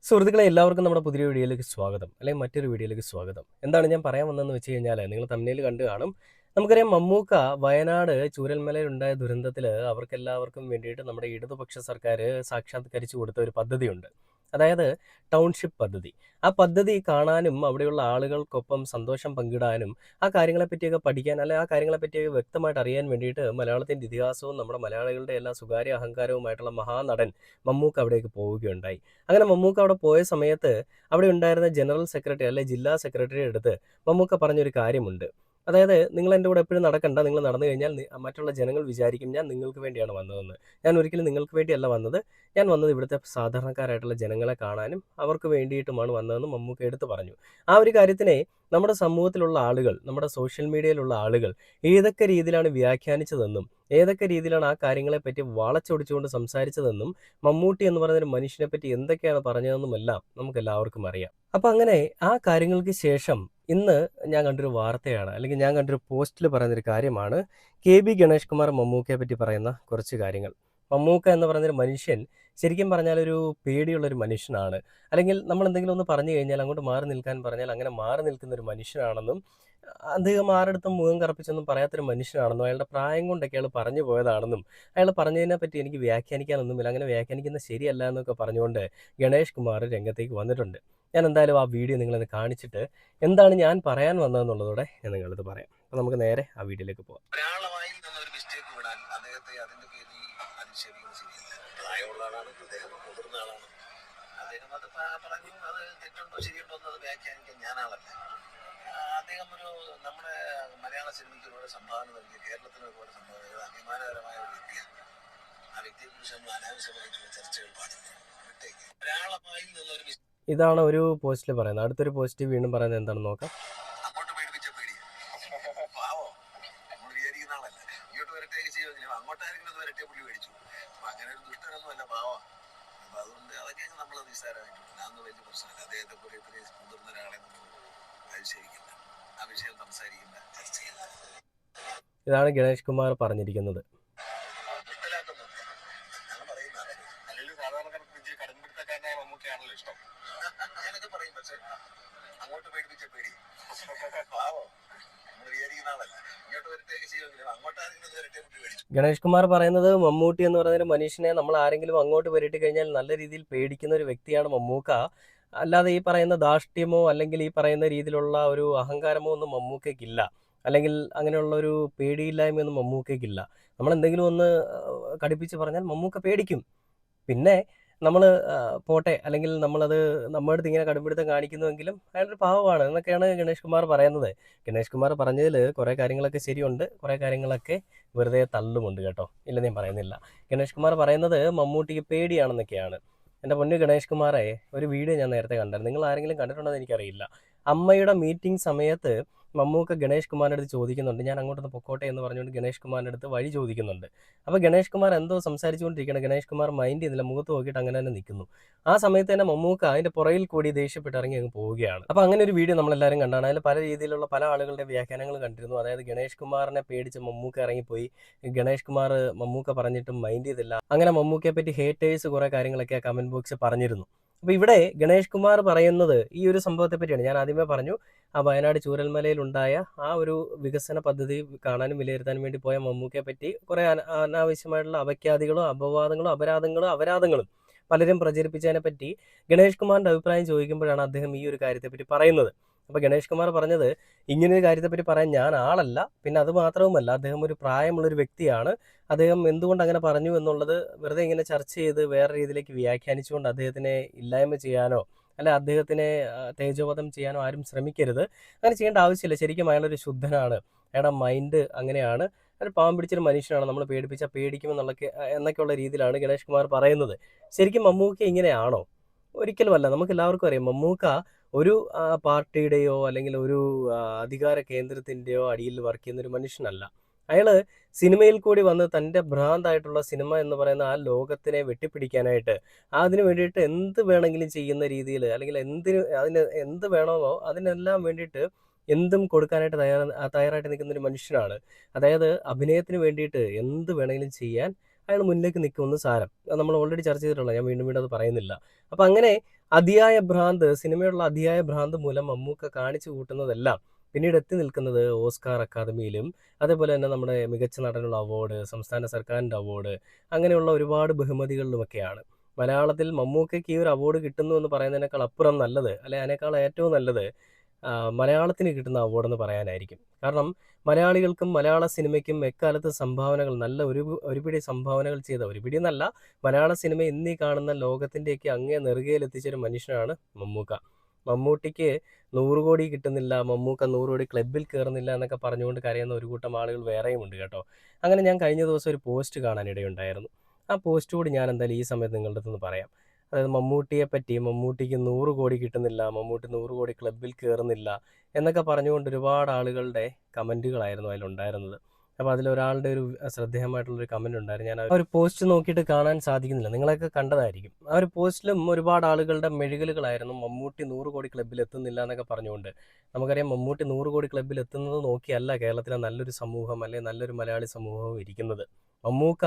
സുഹൃത്തുക്കളെ എല്ലാവർക്കും നമ്മുടെ പുതിയ വീഡിയോയിലേക്ക് സ്വാഗതം അല്ലെങ്കിൽ മറ്റൊരു വീഡിയോയിലേക്ക് സ്വാഗതം. എന്താണ് ഞാൻ പറയാൻ വന്നതെന്ന് വെച്ച് കഴിഞ്ഞാൽ നിങ്ങൾ തമ്മിൽ കണ്ടു കാണും. നമുക്കറിയാം മമ്മൂക്ക വയനാട് ചൂരൽമലയിൽ ഉണ്ടായ ദുരന്തത്തിൽ അവർക്കെല്ലാവർക്കും വേണ്ടിയിട്ട് നമ്മുടെ ഇടതുപക്ഷ സർക്കാർ സാക്ഷാത്കരിച്ചു കൊടുത്ത ഒരു പദ്ധതിയുണ്ട്. അതായത് ടൗൺഷിപ്പ് പദ്ധതി. ആ പദ്ധതി കാണാനും അവിടെയുള്ള ആളുകൾക്കൊപ്പം സന്തോഷം പങ്കിടാനും ആ കാര്യങ്ങളെപ്പറ്റിയൊക്കെ പഠിക്കാൻ അല്ലെങ്കിൽ ആ കാര്യങ്ങളെപ്പറ്റിയൊക്കെ വ്യക്തമായിട്ട് അറിയാൻ വേണ്ടിയിട്ട് മലയാളത്തിൻ്റെ ഇതിഹാസവും നമ്മുടെ മലയാളികളുടെ എല്ലാ സ്വകാര്യ അഹങ്കാരവുമായിട്ടുള്ള മഹാനടൻ മമ്മൂക്ക അവിടേക്ക് പോവുകയുണ്ടായി. അങ്ങനെ മമ്മൂക്ക അവിടെ പോയ സമയത്ത് അവിടെ ഉണ്ടായിരുന്ന ജനറൽ സെക്രട്ടറി അല്ലെ ജില്ലാ സെക്രട്ടറിയുടെ അടുത്ത് മമ്മൂക്ക പറഞ്ഞൊരു കാര്യമുണ്ട്. അതായത് നിങ്ങൾ എൻ്റെ കൂടെ എപ്പോഴും നടക്കണ്ട, നിങ്ങൾ നടന്നു കഴിഞ്ഞാൽ മറ്റുള്ള ജനങ്ങൾ വിചാരിക്കും ഞാൻ നിങ്ങൾക്ക് വേണ്ടിയാണ് വന്നതെന്ന്. ഞാൻ ഒരിക്കലും നിങ്ങൾക്ക് വേണ്ടിയല്ല വന്നത്, ഞാൻ വന്നത് ഇവിടുത്തെ സാധാരണക്കാരായിട്ടുള്ള ജനങ്ങളെ കാണാനും അവർക്ക് വേണ്ടിയിട്ടുമാണ് വന്നതെന്ന് മമ്മൂക്ക എടുത്തു പറഞ്ഞു. ആ ഒരു കാര്യത്തിനെ നമ്മുടെ സമൂഹത്തിലുള്ള ആളുകൾ, നമ്മുടെ സോഷ്യൽ മീഡിയയിലുള്ള ആളുകൾ ഏതൊക്കെ രീതിയിലാണ് വ്യാഖ്യാനിച്ചതെന്നും ഏതൊക്കെ രീതിയിലാണ് ആ കാര്യങ്ങളെപ്പറ്റി വളച്ചൊടിച്ചുകൊണ്ട് സംസാരിച്ചതെന്നും മമ്മൂട്ടി എന്ന് പറയുന്ന ഒരു മനുഷ്യനെ പറ്റി എന്തൊക്കെയാണ് പറഞ്ഞതെന്നുമെല്ലാം നമുക്ക് എല്ലാവർക്കും അറിയാം. അപ്പൊ അങ്ങനെ ആ കാര്യങ്ങൾക്ക് ശേഷം ഇന്ന് ഞാൻ കണ്ടൊരു വാർത്തയാണ്, അല്ലെങ്കിൽ ഞാൻ കണ്ടൊരു പോസ്റ്റിൽ പറയുന്നൊരു കാര്യമാണ് KB ഗണേഷ് കുമാർ മമ്മൂക്കയെ പറ്റി പറയുന്ന കുറച്ച് കാര്യങ്ങൾ. മമ്മൂക്ക എന്ന് പറയുന്നൊരു മനുഷ്യൻ ശരിക്കും പറഞ്ഞാൽ ഒരു പേടിയുള്ളൊരു മനുഷ്യനാണ്. അല്ലെങ്കിൽ നമ്മൾ എന്തെങ്കിലും ഒന്ന് പറഞ്ഞു കഴിഞ്ഞാൽ അങ്ങോട്ട് മാറി നിൽക്കാൻ പറഞ്ഞാൽ അങ്ങനെ മാറി നിൽക്കുന്ന ഒരു മനുഷ്യനാണെന്നും അധികം ആരടുത്തും മുഖം കറുപ്പിച്ചൊന്നും പറയാത്തൊരു മനുഷ്യനാണെന്നും അയാളുടെ പ്രായം കൊണ്ടൊക്കെ അയാൾ പറഞ്ഞു പോയതാണെന്നും അയാൾ പറഞ്ഞതിനെ പറ്റി എനിക്ക് വ്യാഖ്യാനിക്കാനൊന്നുമില്ല, അങ്ങനെ വ്യാഖ്യാനിക്കുന്നത് ശരിയല്ല എന്നൊക്കെ പറഞ്ഞുകൊണ്ട് ഗണേഷ് കുമാർ രംഗത്തേക്ക് വന്നിട്ടുണ്ട്. ഞാൻ എന്തായാലും ആ വീഡിയോ നിങ്ങളത് കാണിച്ചിട്ട് എന്താണ് ഞാൻ പറയാൻ വന്നതെന്നുള്ളതോടെ ഞാൻ നിങ്ങളത് പറയാം. അപ്പോൾ നമുക്ക് നേരെ ആ വീഡിയോയിലേക്ക് പോകാം. ഒരാളവായി നിന്നൊരു മിസ്റ്റേക്ക് വിടാൻ അദ്ദേഹത്തെ അതിന്റെ പേരിൽ അധിക്ഷേപിക്കുന്നത് ശരിയല്ല. പ്രായമുള്ള ആളാണ്, അദ്ദേഹം മുതിർന്ന ആളാണ്. അദ്ദേഹം അത് പറഞ്ഞു, അത് തെറ്റുണ്ടോ ശരിയുണ്ടോ എന്നത് വ്യാഖ്യാനിക്കാൻ ഞാനാളല്ല. അദ്ദേഹം നമ്മുടെ മലയാള സിനിമയ്ക്ക് ഒരുപാട് സംഭാവന നൽകി, കേരളത്തിന് ഒരുപാട് സംഭാവന നൽകിയ അഭിമാനകരമായ ഒരു വ്യക്തിയാണ്. ആ വ്യക്തിയെ കുറിച്ച് നമ്മൾ അനാവശ്യമായിട്ടുള്ള ചർച്ചകൾ പാടില്ല, വിട്ടേക്ക്. ഒരാളമായി നിന്നൊരു ഇതാണ് ഒരു പോസ്റ്റിൽ പറയുന്നത്. അടുത്തൊരു പോസ്റ്റ് വീണ്ടും പറയുന്നത് എന്താണെന്ന് നോക്കാം. അങ്ങോട്ട് പേടിപ്പിച്ച പേടി പാവോ, നമ്മൾ വിചാരിക്കുന്ന ആളല്ല. ഇങ്ങോട്ട് വരട്ടേക്ക് ചെയ്യുമെങ്കിലും അങ്ങോട്ടാരെങ്കിലും അത് വരട്ടെ പുള്ളി മേടിച്ചു. അപ്പൊ അങ്ങനെ ഒരു ദുഷ്ടനൊന്നും അല്ല, പാവോ. അപ്പൊ അതുകൊണ്ട് അതൊക്കെ നമ്മൾ നിസ്സാരമായിട്ട് അതൊന്നും വലിയ പ്രശ്നമല്ല. അദ്ദേഹത്തെ പോലെ ഇത്രയും മുതിർന്ന ഒരാളെ നമ്മൾ പരിശീലിക്കില്ല, ആ വിഷയം സംസാരിക്കില്ല, ചർച്ച ചെയ്യില്ല. ഇതാണ് ഗണേഷ് കുമാർ പറഞ്ഞിരിക്കുന്നത്. ദുഷ്ടലാക്കൊന്നുമില്ല, ഞാൻ പറയുന്നതാണ്. അല്ലെങ്കിൽ സാധാരണക്കാർക്ക് കടമ്പിടുത്തക്കാരനായ മമ്മൂക്കയാണല്ലോ ഇഷ്ടം. ഞാനൊക്കെ പറയും, പക്ഷെ അങ്ങോട്ട് പേടിപ്പിച്ച പേടി പാവോ, നമ്മൾ വിചാരിക്കുന്ന ആളല്ല. ഇങ്ങോട്ട് വരട്ടേക്ക് ചെയ്യുമെങ്കിലും അങ്ങോട്ടാരെങ്കിലും വരട്ടെ പുള്ളി മേടിച്ചു. ഗണേഷ് കുമാർ പറയുന്നത് മമ്മൂട്ടി എന്ന് പറയുന്ന ഒരു മനുഷ്യനെ നമ്മൾ ആരെങ്കിലും അങ്ങോട്ട് വരിട്ട് കഴിഞ്ഞാൽ നല്ല രീതിയിൽ പേടിക്കുന്ന ഒരു വ്യക്തിയാണ് മമ്മൂക്ക. അല്ലാതെ ഈ പറയുന്ന ധാർഷ്ട്യമോ അല്ലെങ്കിൽ ഈ പറയുന്ന രീതിയിലുള്ള ഒരു അഹങ്കാരമോ ഒന്നും മമ്മൂക്കയ്ക്കില്ല. അല്ലെങ്കിൽ അങ്ങനെയുള്ള ഒരു പേടിയില്ലായ്മയൊന്നും മമ്മൂക്കയ്ക്കില്ല. നമ്മൾ എന്തെങ്കിലും ഒന്ന് കടുപ്പിച്ച് പറഞ്ഞാൽ മമ്മൂക്ക പേടിക്കും. പിന്നെ നമ്മൾ പോട്ടെ, അല്ലെങ്കിൽ നമ്മളത് നമ്മുടെ അടുത്ത് ഇങ്ങനെ കടുംപിടുത്തം കാണിക്കുന്നുവെങ്കിലും അയാളൊരു പാവമാണ് എന്നൊക്കെയാണ് ഗണേഷ് കുമാർ പറയുന്നത്. ഗണേഷ് കുമാർ പറഞ്ഞതിൽ കുറേ കാര്യങ്ങളൊക്കെ ശരിയുണ്ട്, കുറേ കാര്യങ്ങളൊക്കെ വെറുതെ തള്ളുമുണ്ട് കേട്ടോ, ഇല്ലെന്ന് ഞാൻ പറയുന്നില്ല. ഗണേഷ് കുമാർ പറയുന്നത് മമ്മൂട്ടിക്ക് പേടിയാണെന്നൊക്കെയാണ്. എൻ്റെ പൊന്നു ഗണേഷ് കുമാറെ, ഒരു വീഡിയോ ഞാൻ നേരത്തെ കണ്ടായിരുന്നു, നിങ്ങൾ ആരെങ്കിലും കണ്ടിട്ടുണ്ടോ എന്ന് എനിക്കറിയില്ല. അമ്മയുടെ മീറ്റിംഗ് സമയത്ത് മമ്മൂക്ക ഗണേഷ് കുമാറിൻ്റെ അടുത്ത് ചോദിക്കുന്നുണ്ട്, ഞാൻ അങ്ങോട്ടൊന്ന് പൊക്കോട്ടെ എന്ന് പറഞ്ഞുകൊണ്ട് ഗണേഷ് കുമാറിൻ്റെ അടുത്ത് വഴി ചോദിക്കുന്നുണ്ട്. അപ്പോൾ ഗണേഷ് കുമാർ എന്തോ സംസാരിച്ചുകൊണ്ടിരിക്കുകയാണ്, ഗണേഷ് കുമാർ മൈൻഡ് ചെയ്യുന്നില്ല, മുഖത്ത് നോക്കിയിട്ട് അങ്ങനെ തന്നെ നിൽക്കുന്നു. ആ സമയത്ത് തന്നെ മമ്മൂക്ക അതിൻ്റെ പുറകിൽ കൂടി ദേഷ്യപ്പെട്ട് ഇറങ്ങി അങ്ങ് പോവുകയാണ്. അപ്പോൾ അങ്ങനെ ഒരു വീഡിയോ നമ്മളെല്ലാവരും കണ്ടാണ്. അതിൽ പല രീതിയിലുള്ള പല ആളുകളുടെ വ്യാഖ്യാനങ്ങൾ കണ്ടിരുന്നു. അതായത് ഗണേഷ് കുമാറിനെ പേടിച്ച് മമ്മൂക്ക ഇറങ്ങിപ്പോയി, ഗണേഷ് കുമാർ മമ്മൂക്ക പറഞ്ഞിട്ടും മൈൻഡ് ചെയ്തില്ല, അങ്ങനെ മമ്മൂക്കയെ പറ്റി ഹേറ്റേഴ്സ് കുറേ കാര്യങ്ങളൊക്കെ കമൻറ്റ് ബോക്സിൽ പറഞ്ഞിരുന്നു. അപ്പോൾ ഇവിടെ ഗണേഷ് കുമാർ പറയുന്നത് ഈ ഒരു സംഭവത്തെ പറ്റിയാണ്. ഞാൻ ആദ്യമേ പറഞ്ഞു, ആ വയനാട് ചൂരൽമലയിൽ ഉണ്ടായ ആ ഒരു വികസന പദ്ധതി കാണാനും വിലയിരുത്താനും വേണ്ടി പോയ മമ്മൂക്കയെ പറ്റി കുറേ അനാവശ്യമായിട്ടുള്ള അപഖ്യാതികളും അപവാദങ്ങളും അപരാധങ്ങളും പലരും പ്രചരിപ്പിച്ചതിനെ പറ്റി ഗണേഷ് കുമാറിൻ്റെ അഭിപ്രായം ചോദിക്കുമ്പോഴാണ് അദ്ദേഹം ഈ ഒരു കാര്യത്തെപ്പറ്റി പറയുന്നത്. അപ്പോൾ ഗണേഷ് കുമാർ പറഞ്ഞത്, ഇങ്ങനൊരു കാര്യത്തെപ്പറ്റി പറയാൻ ഞാൻ ആളല്ല, പിന്നെ അത് മാത്രവുമല്ല അദ്ദേഹം ഒരു പ്രായമുള്ളൊരു വ്യക്തിയാണ്, അദ്ദേഹം എന്തുകൊണ്ട് അങ്ങനെ പറഞ്ഞു എന്നുള്ളത് വെറുതെ ഇങ്ങനെ ചർച്ച ചെയ്ത് വേറെ രീതിയിലേക്ക് വ്യാഖ്യാനിച്ചുകൊണ്ട് അദ്ദേഹത്തിനെ ഇല്ലായ്മ ചെയ്യാനോ അല്ല അദ്ദേഹത്തിനെ തേജോവധം ചെയ്യാനോ ആരും ശ്രമിക്കരുത്. അങ്ങനെ ചെയ്യേണ്ട ആവശ്യമില്ല. ശരിക്കും അയാളൊരു ശുദ്ധനാണ്, അയാളുടെ മൈൻഡ് അങ്ങനെയാണ്, അയാൾ പാവം പിടിച്ചൊരു മനുഷ്യനാണ്, നമ്മൾ പേടിപ്പിച്ചാൽ പേടിക്കുമെന്നുള്ളൊക്കെ എന്നൊക്കെയുള്ള രീതിയിലാണ് ഗണേഷ് കുമാർ പറയുന്നത്. ശരിക്കും മമ്മൂക്ക ഇങ്ങനെയാണോ? ഒരിക്കലുമല്ല. നമുക്ക് എല്ലാവർക്കും അറിയാം മമ്മൂക്ക ഒരു പാർട്ടിയുടെയോ അല്ലെങ്കിൽ ഒരു അധികാര കേന്ദ്രത്തിൻ്റെയോ അടിയിൽ വർക്ക് ചെയ്യുന്ന ഒരു മനുഷ്യനല്ല. അയാൾ സിനിമയിൽ കൂടി വന്ന് തൻ്റെ ഭ്രാന്തായിട്ടുള്ള സിനിമ എന്ന് പറയുന്ന ആ ലോകത്തിനെ വെട്ടിപ്പിടിക്കാനായിട്ട് അതിന് വേണ്ടിയിട്ട് എന്ത് വേണമെങ്കിലും ചെയ്യുന്ന രീതിയിൽ, അല്ലെങ്കിൽ അതിന് എന്ത് വേണമോ അതിനെല്ലാം വേണ്ടിയിട്ട് എന്തും കൊടുക്കാനായിട്ട് തയ്യാറായിട്ട് നിൽക്കുന്ന ഒരു മനുഷ്യനാണ്. അതായത് അഭിനയത്തിന് വേണ്ടിയിട്ട് എന്ത് വേണമെങ്കിലും ചെയ്യാൻ അയാൾ മുന്നിലേക്ക് നിൽക്കുമെന്ന് സാരം. അത് നമ്മൾ ഓൾറെഡി ചർച്ച ചെയ്തിട്ടുള്ള, ഞാൻ വീണ്ടും വീണ്ടും അത് പറയുന്നില്ല. അപ്പം അങ്ങനെ അതിയായ ഭ്രാന്ത്, സിനിമയോടുള്ള അതിയായ ഭ്രാന്ത് മൂലം മമ്മൂക്ക കാണിച്ചു കൂട്ടുന്നതെല്ലാം പിന്നീട് എത്തി നിൽക്കുന്നത് ഓസ്കാർ അക്കാദമിയിലും അതേപോലെ തന്നെ നമ്മുടെ മികച്ച നടനുള്ള അവാർഡ്, സംസ്ഥാന സർക്കാരിൻ്റെ അവാർഡ്, അങ്ങനെയുള്ള ഒരുപാട് ബഹുമതികളിലുമൊക്കെയാണ്. മലയാളത്തിൽ മമ്മൂക്കയ്ക്ക് ഈ ഒരു അവാർഡ് കിട്ടുന്നു എന്ന് പറയുന്നതിനേക്കാൾ അപ്പുറം നല്ലത്, അല്ലെ അതിനേക്കാൾ ഏറ്റവും നല്ലത് മലയാളത്തിന് കിട്ടുന്ന അവാർഡ് എന്ന് പറയാനായിരിക്കും. കാരണം മലയാളികൾക്കും മലയാള സിനിമയ്ക്കും എക്കാലത്ത് സംഭാവനകൾ, നല്ല ഒരുപിടി സംഭാവനകൾ ചെയ്ത, ഒരുപിടി എന്നല്ല, മലയാള സിനിമ ഇന്നീ കാണുന്ന ലോകത്തിൻ്റെയൊക്കെ അങ്ങേ നെറുകയിലെത്തിച്ചൊരു മനുഷ്യനാണ് മമ്മൂക്ക. മമ്മൂട്ടിക്ക് 100 കോടി കിട്ടുന്നില്ല, മമ്മൂക്ക 100 കോടി ക്ലബ്ബിൽ കയറുന്നില്ല എന്നൊക്കെ പറഞ്ഞുകൊണ്ട് കരയുന്ന ഒരു കൂട്ടം ആളുകൾ വേറെയും ഉണ്ട് കേട്ടോ. അങ്ങനെ ഞാൻ കഴിഞ്ഞ ദിവസം ഒരു പോസ്റ്റ് കാണാനിടയുണ്ടായിരുന്നു. ആ പോസ്റ്റ് കൂടി ഞാൻ എന്തായാലും ഈ സമയത്ത് നിങ്ങളുടെ അടുത്ത് പറയാം. അതായത് മമ്മൂട്ടിയെ പറ്റി, മമ്മൂട്ടിക്ക് 100 കോടി കിട്ടുന്നില്ല, മമ്മൂട്ടി 100 കോടി ക്ലബ്ബിൽ കയറുന്നില്ല എന്നൊക്കെ പറഞ്ഞുകൊണ്ട് ഒരുപാട് ആളുകളുടെ കമൻറ്റുകളായിരുന്നു അതിലുണ്ടായിരുന്നത്. അപ്പോൾ അതിലൊരാളുടെ ഒരു ശ്രദ്ധേയമായിട്ടുള്ളൊരു കമൻറ്റ് ഉണ്ടായിരുന്നു. ഞാൻ ആ ഒരു പോസ്റ്റ് നോക്കിയിട്ട് കാണാൻ സാധിക്കുന്നില്ല, നിങ്ങളൊക്കെ കണ്ടതായിരിക്കും. ആ ഒരു പോസ്റ്റിലും ഒരുപാട് ആളുകളുടെ മെഴുകലുകളായിരുന്നു മമ്മൂട്ടി 100 കോടി ക്ലബ്ബിൽ എത്തുന്നില്ല എന്നൊക്കെ പറഞ്ഞുകൊണ്ട്. നമുക്കറിയാം മമ്മൂട്ടി 100 കോടി ക്ലബ്ബിൽ എത്തുന്നത് നോക്കിയല്ല കേരളത്തിലെ നല്ലൊരു സമൂഹം, അല്ലെങ്കിൽ നല്ലൊരു മലയാളി സമൂഹവും ഇരിക്കുന്നത്. മമ്മൂക്ക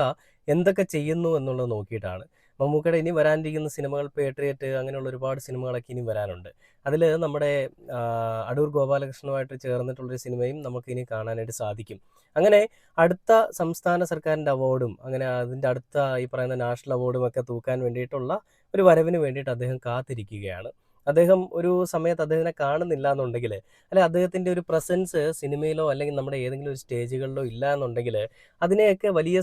എന്തൊക്കെ ചെയ്യുന്നു എന്നുള്ളത് നോക്കിയിട്ടാണ്. മമ്മൂക്കയുടെ ഇനി വരാനിരിക്കുന്ന സിനിമകൾ പേട്രിയറ്റ്, അങ്ങനെയുള്ള ഒരുപാട് സിനിമകളൊക്കെ ഇനി വരാനുണ്ട്. അതിൽ നമ്മുടെ അടൂർ ഗോപാലകൃഷ്ണനുമായിട്ട് ചേർന്നിട്ടുള്ളൊരു സിനിമയും നമുക്ക് ഇനി കാണാനായിട്ട് സാധിക്കും. അങ്ങനെ അടുത്ത സംസ്ഥാന സർക്കാരിൻ്റെ അവാർഡും, അങ്ങനെ അതിൻ്റെ അടുത്ത ഈ പറയുന്ന നാഷണൽ അവാർഡും ഒക്കെ തൂക്കാൻ വേണ്ടിയിട്ടുള്ള ഒരു വരവിന് വേണ്ടിയിട്ട് അദ്ദേഹം കാത്തിരിക്കുകയാണ്. അദ്ദേഹം ഒരു സമയത്ത് അദ്ദേഹത്തിനെ കാണുന്നില്ല എന്നുണ്ടെങ്കിൽ, അല്ലെ അദ്ദേഹത്തിൻ്റെ ഒരു പ്രസൻസ് സിനിമയിലോ അല്ലെങ്കിൽ നമ്മുടെ ഏതെങ്കിലും ഒരു സ്റ്റേജുകളിലോ ഇല്ല എന്നുണ്ടെങ്കിൽ, അതിനെയൊക്കെ വലിയ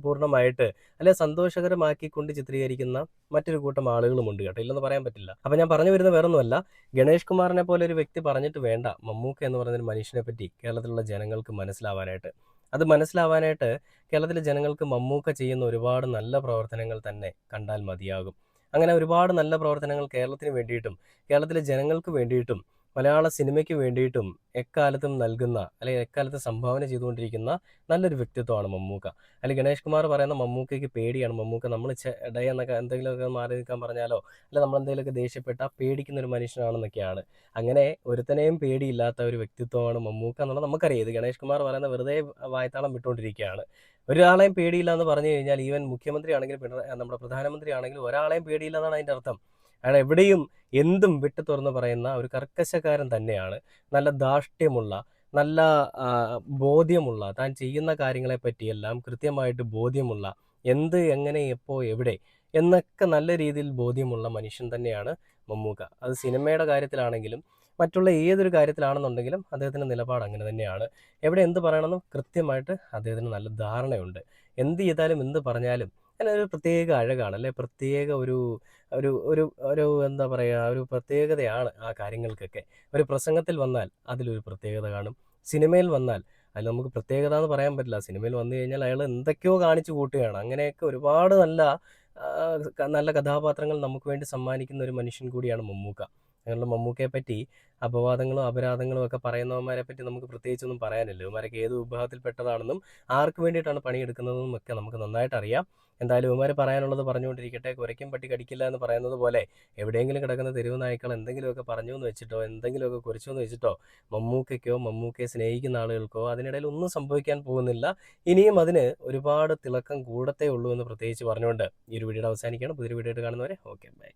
പൂർണ്ണമായിട്ട് അല്ലെ സന്തോഷകരമാക്കിക്കൊണ്ട് ചിത്രീകരിക്കുന്ന മറ്റൊരു കൂട്ടം ആളുകളുമുണ്ട് കേട്ടോ, ഇല്ലെന്ന് പറയാൻ പറ്റില്ല. അപ്പം ഞാൻ പറഞ്ഞു വരുന്നത് വേറൊന്നുമല്ല, ഗണേഷ് കുമാറിനെ പോലെ ഒരു വ്യക്തി പറഞ്ഞിട്ട് വേണ്ട മമ്മൂക്ക എന്ന് പറയുന്നൊരു മനുഷ്യനെ പറ്റി കേരളത്തിലുള്ള ജനങ്ങൾക്ക് മനസ്സിലാവാനായിട്ട്. അത് മനസ്സിലാവാനായിട്ട് കേരളത്തിലെ ജനങ്ങൾക്ക് മമ്മൂക്ക ചെയ്യുന്ന ഒരുപാട് നല്ല പ്രവർത്തനങ്ങൾ തന്നെ കണ്ടാൽ മതിയാകും. അങ്ങനെ ഒരുപാട് നല്ല പ്രവർത്തനങ്ങൾ കേരളത്തിന് വേണ്ടിയിട്ടും കേരളത്തിലെ ജനങ്ങൾക്ക് വേണ്ടിയിട്ടും മലയാള സിനിമയ്ക്ക് വേണ്ടിയിട്ടും എക്കാലത്തും നൽകുന്ന, അല്ലെങ്കിൽ എക്കാലത്തും സംഭാവന ചെയ്തുകൊണ്ടിരിക്കുന്ന നല്ലൊരു വ്യക്തിത്വമാണ് മമ്മൂക്ക. അല്ലെങ്കിൽ ഗണേഷ് കുമാർ പറയുന്ന മമ്മൂക്കയ്ക്ക് പേടിയാണ്, മമ്മൂക്ക നമ്മൾ എന്നൊക്കെ എന്തെങ്കിലുമൊക്കെ മാറി നിൽക്കാൻ പറഞ്ഞാലോ, അല്ല നമ്മൾ എന്തെങ്കിലുമൊക്കെ ദേഷ്യപ്പെട്ടാൽ പേടിക്കുന്ന ഒരു മനുഷ്യനാണെന്നൊക്കെയാണ്. അങ്ങനെ ഒരുത്തനെയും പേടിയില്ലാത്ത ഒരു വ്യക്തിത്വമാണ് മമ്മൂക്ക എന്നുള്ളത് നമുക്കറിയാം. ഇത് ഗണേഷ് കുമാർ പറയുന്ന വെറുതെ വായ്ത്താളം വിട്ടുകൊണ്ടിരിക്കുകയാണ്. ഒരാളെയും പേടിയില്ല എന്ന് പറഞ്ഞു കഴിഞ്ഞാൽ, ഈവൻ മുഖ്യമന്ത്രി ആണെങ്കിലും നമ്മുടെ പ്രധാനമന്ത്രി ആണെങ്കിലും ഒരാളെയും പേടിയില്ല എന്നാണ് അതിൻ്റെ അർത്ഥം. അയാൾ എവിടെയും എന്തും വിട്ടു തുറന്ന് പറയുന്ന ഒരു കർക്കശക്കാരൻ തന്നെയാണ്. നല്ല ധാർഷ്ട്യമുള്ള, നല്ല ബോധ്യമുള്ള, താൻ ചെയ്യുന്ന കാര്യങ്ങളെ പറ്റിയെല്ലാം കൃത്യമായിട്ട് ബോധ്യമുള്ള, എന്ത്, എങ്ങനെ, എപ്പോൾ, എവിടെ എന്നൊക്കെ നല്ല രീതിയിൽ ബോധ്യമുള്ള മനുഷ്യൻ തന്നെയാണ് മമ്മൂക്ക. അത് സിനിമയുടെ കാര്യത്തിലാണെങ്കിലും മറ്റുള്ള ഏതൊരു കാര്യത്തിലാണെന്നുണ്ടെങ്കിലും അദ്ദേഹത്തിൻ്റെ നിലപാട് അങ്ങനെ തന്നെയാണ്. എവിടെ എന്ത് പറയണമെന്നും കൃത്യമായിട്ട് അദ്ദേഹത്തിന് നല്ല ധാരണയുണ്ട്. എന്ത് ചെയ്താലും എന്ത് പറഞ്ഞാലും അതിനൊരു പ്രത്യേക അഴകാണ്, അല്ലെ പ്രത്യേക ഒരു ഒരു ഒരു ഒരു എന്താ പറയുക, ഒരു പ്രത്യേകതയാണ് ആ കാര്യങ്ങൾക്കൊക്കെ. ഒരു പ്രസംഗത്തിൽ വന്നാൽ അതിലൊരു പ്രത്യേകത കാണും, സിനിമയിൽ വന്നാൽ അതിൽ നമുക്ക് പ്രത്യേകത എന്ന് പറയാൻ പറ്റില്ല. സിനിമയിൽ വന്നു കഴിഞ്ഞാൽ അയാൾ എന്തൊക്കെയോ കാണിച്ചു കൂട്ടുകയാണ്. അങ്ങനെയൊക്കെ ഒരുപാട് നല്ല കഥാപാത്രങ്ങൾ നമുക്ക് വേണ്ടി സമ്മാനിക്കുന്ന ഒരു മനുഷ്യൻ കൂടിയാണ് മമ്മൂക്ക. അങ്ങനെയുള്ള മമ്മൂക്കയെ പറ്റി അപവാദങ്ങളും അപരാധങ്ങളും ഒക്കെ പറയുന്നവന്മാരെ പറ്റി നമുക്ക് പ്രത്യേകിച്ചൊന്നും പറയാനില്ല. ഇവന്മാരൊക്കെ ഏത് വിഭാഗത്തിൽപ്പെട്ടതാണെന്നും ആർക്ക് വേണ്ടിയിട്ടാണ് പണിയെടുക്കുന്നതെന്നും ഒക്കെ നമുക്ക് നന്നായിട്ട് അറിയാം. എന്തായാലും ഇവന്മാർ പറയാനുള്ളത് പറഞ്ഞുകൊണ്ടിരിക്കട്ടെ. കുരയ്ക്കും പട്ടി കടിക്കില്ല എന്ന് പറയുന്നത് പോലെ എവിടെയെങ്കിലും കിടക്കുന്ന തെരുവ് നായ്ക്കൾ എന്തെങ്കിലുമൊക്കെ പറഞ്ഞു എന്ന് വെച്ചിട്ടോ, എന്തെങ്കിലുമൊക്കെ കുറിച്ചു എന്ന് വെച്ചിട്ടോ, മമ്മൂക്കയ്ക്കോ മമ്മൂക്കയെ സ്നേഹിക്കുന്ന ആളുകൾക്കോ അതിനിടയിൽ ഒന്നും സംഭവിക്കാൻ പോകുന്നില്ല. ഇനിയും അതിന് ഒരുപാട് തിളക്കം കൂടത്തേ ഉള്ളൂ എന്ന് പ്രത്യേകിച്ച് പറഞ്ഞുകൊണ്ട് ഈ ഒരു വീഡിയോ അവസാനിക്കുകയാണ്. പുതിയൊരു വീഡിയോ ആയിട്ട് കാണുന്നവരെ ഓക്കെ, ബൈ.